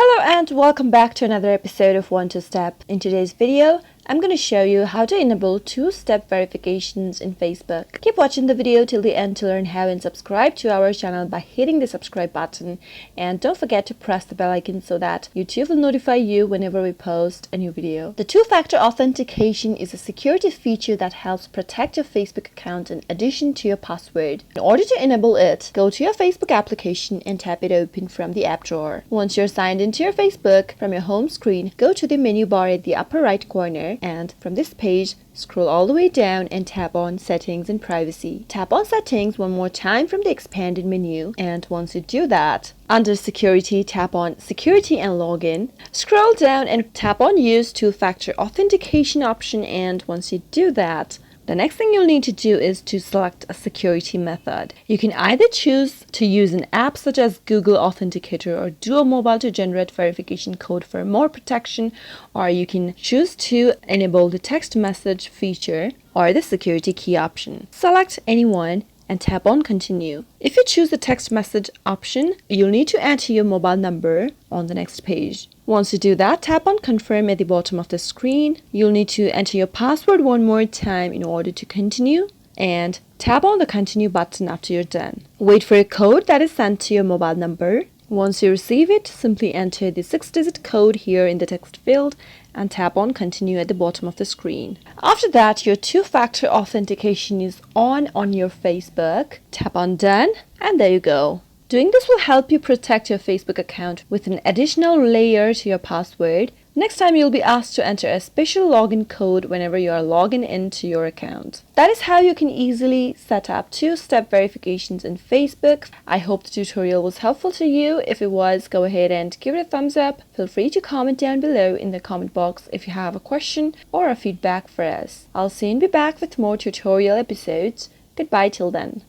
Hello and welcome back to another episode of One Two Step. In today's video, I'm going to show you how to enable two-step verifications in Facebook. Keep watching the video till the end to learn how and subscribe to our channel by hitting the subscribe button. And don't forget to press the bell icon so that YouTube will notify you whenever we post a new video. The two-factor authentication is a security feature that helps protect your Facebook account in addition to your password. In order to enable it, go to your Facebook application and tap it open from the app drawer. Once you're signed into your Facebook, from your home screen, go to the menu bar at the upper right corner, and from this page, scroll all the way down and tap on Settings and Privacy. Tap on Settings one more time from the expanded menu, and once you do that, under Security, tap on Security and Login. Scroll down and tap on Use Two-Factor Authentication option, and once you do that, the next thing you'll need to do is to select a security method. You can either choose to use an app such as Google Authenticator or Duo Mobile to generate verification code for more protection, or you can choose to enable the text message feature or the security key option. Select any one and tap on Continue. If you choose the text message option, you'll need to enter your mobile number on the next page. Once you do that, tap on Confirm at the bottom of the screen. You'll need to enter your password one more time in order to continue, and tap on the Continue button after you're done. Wait for a code that is sent to your mobile number. Once you receive it, simply enter the 6-digit code here in the text field and tap on Continue at the bottom of the screen. After that, your two-factor authentication is on your Facebook. Tap on Done, and there you go. Doing this will help you protect your Facebook account with an additional layer to your password. Next time, you'll be asked to enter a special login code whenever you are logging into your account. That is how you can easily set up two-step verifications in Facebook. I hope the tutorial was helpful to you. If it was, go ahead and give it a thumbs up. Feel free to comment down below in the comment box if you have a question or a feedback for us. I'll soon be back with more tutorial episodes. Goodbye till then.